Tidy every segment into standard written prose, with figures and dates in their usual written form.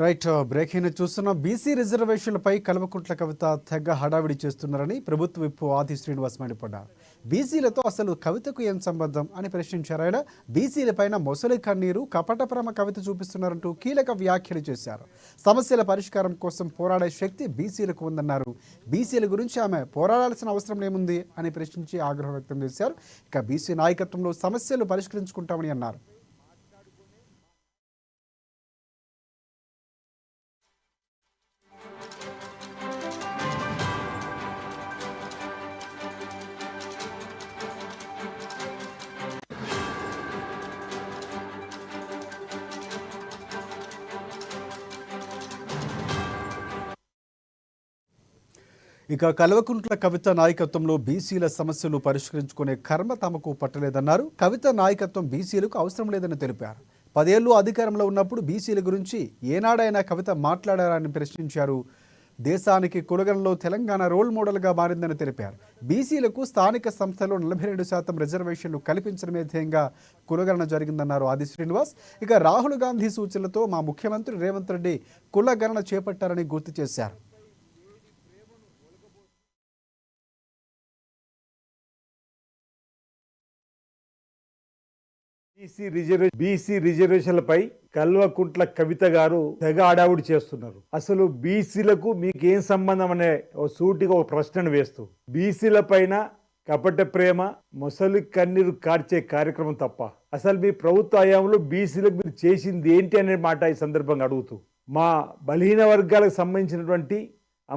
Right breaking చూస్తున్న BC రిజర్వేషన్లపై Kalvakuntla Kavitha తెగ హడావిడి చేస్తున్నారని ప్రభుత్వ విప్పు ఆది శ్రీనివాస్ మండిపడ్డారు. బీసీలతో అసలు కవితకు ఏం సంబంధం అని ప్రశ్నించారు. ఆయన బీసీలపైన మొసలి కన్నీరు కపటప్రమ కవిత చూపిస్తున్నారంటూ కీలక వ్యాఖ్యలు చేశారు. సమస్యల పరిష్కారం కోసం పోరాడే శక్తి బీసీలకు ఉందన్నారు. బీసీల గురించి ఆమె పోరాడాల్సిన అవసరం ఏముంది అని ప్రశ్నించి ఆగ్రహం వ్యక్తం చేశారు. ఇక బీసీ నాయకత్వంలో సమస్యలు పరిష్కరించుకుంటామని అన్నారు. ఇక కల్వకుంట్ల కవిత నాయకత్వంలో బీసీల సమస్యలు పరిష్కరించుకునే కర్మ తమకు పట్టలేదన్నారు. కవిత నాయకత్వం బీసీలకు అవసరం లేదని తెలిపారు. 10 ఏళ్లు అధికారంలో ఉన్నప్పుడు బీసీల గురించి ఏనాడైనా కవిత మాట్లాడారని ప్రశ్నించారు. దేశానికి కులగణలో తెలంగాణ రోల్ మోడల్గా మారిందని తెలిపారు. బీసీలకు స్థానిక సంస్థలో 42% రిజర్వేషన్లు కల్పించడమే ధ్యేయంగా కులగణన జరిగిందన్నారు ఆది శ్రీనివాస్. ఇక రాహుల్ గాంధీ సూచనలతో మా ముఖ్యమంత్రి రేవంత్ రెడ్డి కులగణన చేపట్టారని గుర్తు చేశారు. బీసీ రిజర్వేషన్లపై కల్వకుంట్ల కవిత గారు తెగ ఆడావుడి చేస్తున్నారు. అసలు బీసీలకు మీకేం సంబంధం అనే సూటిగా ఒక ప్రశ్నను వేస్తూ బీసీల పైన కపట ప్రేమ మొసలి కన్నీరు కార్చే కార్యక్రమం తప్ప అసలు మీ ప్రభుత్వ హయాంలో బీసీలకు మీరు చేసింది ఏంటి అనే మాట ఈ సందర్భంగా అడుగుతూ మా బలహీన వర్గాలకు సంబంధించినటువంటి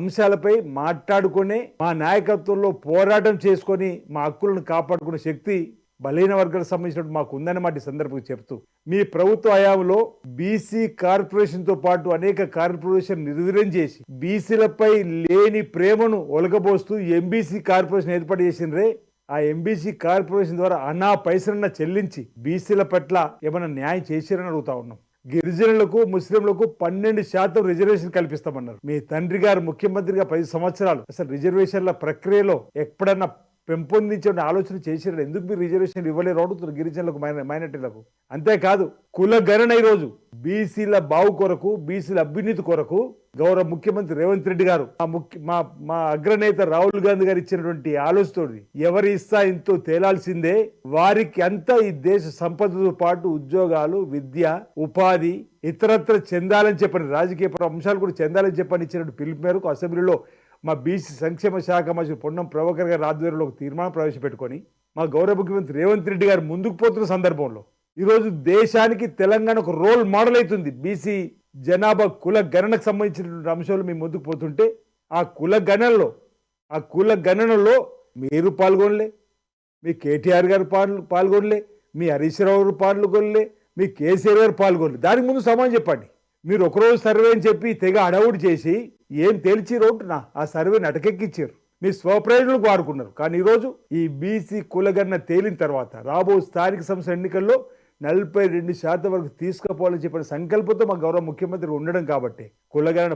అంశాలపై మాట్లాడుకునే మా నాయకత్వంలో పోరాటం చేసుకొని మా హక్కులను కాపాడుకునే శక్తి బలహీన వర్గాలకు సంబంధించినట్టు మాకు ఉందని మాట సందర్భంగా చెప్తూ మీ ప్రభుత్వ హయాంలో బీసీ కార్పొరేషన్తో పాటు అనేక కార్పొరేషన్ నిర్వీర్యం చేసి బీసీలపై లేని ప్రేమను ఒలగబోస్తూ ఎంబీసీ కార్పొరేషన్ ఏర్పాటు చేసినరే ఆ ఎంబీసీ కార్పొరేషన్ ద్వారా అన్నా పైసలన్నా చెల్లించి బీసీల పట్ల ఏమైనా న్యాయం చేశారని అడుగుతా ఉన్నాం. గిరిజనులకు ముస్లింలకు 12% రిజర్వేషన్ కల్పిస్తామన్నారు. మీ తండ్రి గారు ముఖ్యమంత్రిగా 10 సంవత్సరాలు అసలు రిజర్వేషన్ల ప్రక్రియలో ఎప్పుడన్నా పెంపొందించే ఆలోచన చేసినారు. ఎందుకు మీరు రిజర్వేషన్ ఇవ్వలేరు అడుగుతున్నారు గిరిజనులకు, మైనార్టీలకు. అంతేకాదు కులగణన ఈరోజు బీసీల బావు కొరకు, బీసీల అభ్యున్నతి కొరకు గౌరవ ముఖ్యమంత్రి రేవంత్ రెడ్డి గారు మా అగ్రనేత రాహుల్ గాంధీ గారు ఇచ్చినటువంటి ఆలోచనతోటి ఎవరి ఇస్తా ఇంతో తేలాల్సిందే, వారికి అంతా ఈ దేశ సంపదతో పాటు ఉద్యోగాలు, విద్య, ఉపాధి ఇతరత్ర చెందాలని చెప్పని రాజకీయ అంశాలు కూడా చెందాలని చెప్పని ఇచ్చినటువంటి పిలుపు మేరకు అసెంబ్లీలో మా బీసీ సంక్షేమ శాఖ మంత్రి పొన్నం ప్రభాకర్ గారి ఆధ్వర్యంలో ఒక తీర్మానం ప్రవేశపెట్టుకొని మా గౌరవ ముఖ్యమంత్రి రేవంత్ రెడ్డి గారు ముందుకు పోతున్న సందర్భంలో ఈరోజు దేశానికి తెలంగాణ ఒక రోల్ మోడల్ అవుతుంది. బీసీ జనాభా కుల గణనకు సంబంధించినటువంటి అంశాలు మేము ముందుకు పోతుంటే ఆ కుల గణనలో మీరు పాల్గొనలే, మీ కేటీఆర్ గారు పాల్గొనలే, మీ హరీష్ రావు గారు పాల్గొనలే, మీ కేసీఆర్ గారు పాల్గొనలే. దానికి ముందు సమాధానం చెప్పండి. మీరు ఒకరోజు సర్వే అని చెప్పి తెగ అడవుడు చేసి ఏం తేల్చిరో ఆ సర్వేని అటకెక్కిచ్చారు, మీ స్వప్రయోజనాలకు వాడుకున్నారు. కానీ ఈరోజు ఈ బీసీ కులగణన తేలిన తర్వాత రాబో స్థానిక సంస్థ ఎన్నికల్లో 42% వరకు తీసుకుపోవాలని చెప్పిన సంకల్పంతో మా గౌరవ ముఖ్యమంత్రి ఉండడం కాబట్టి కులగణన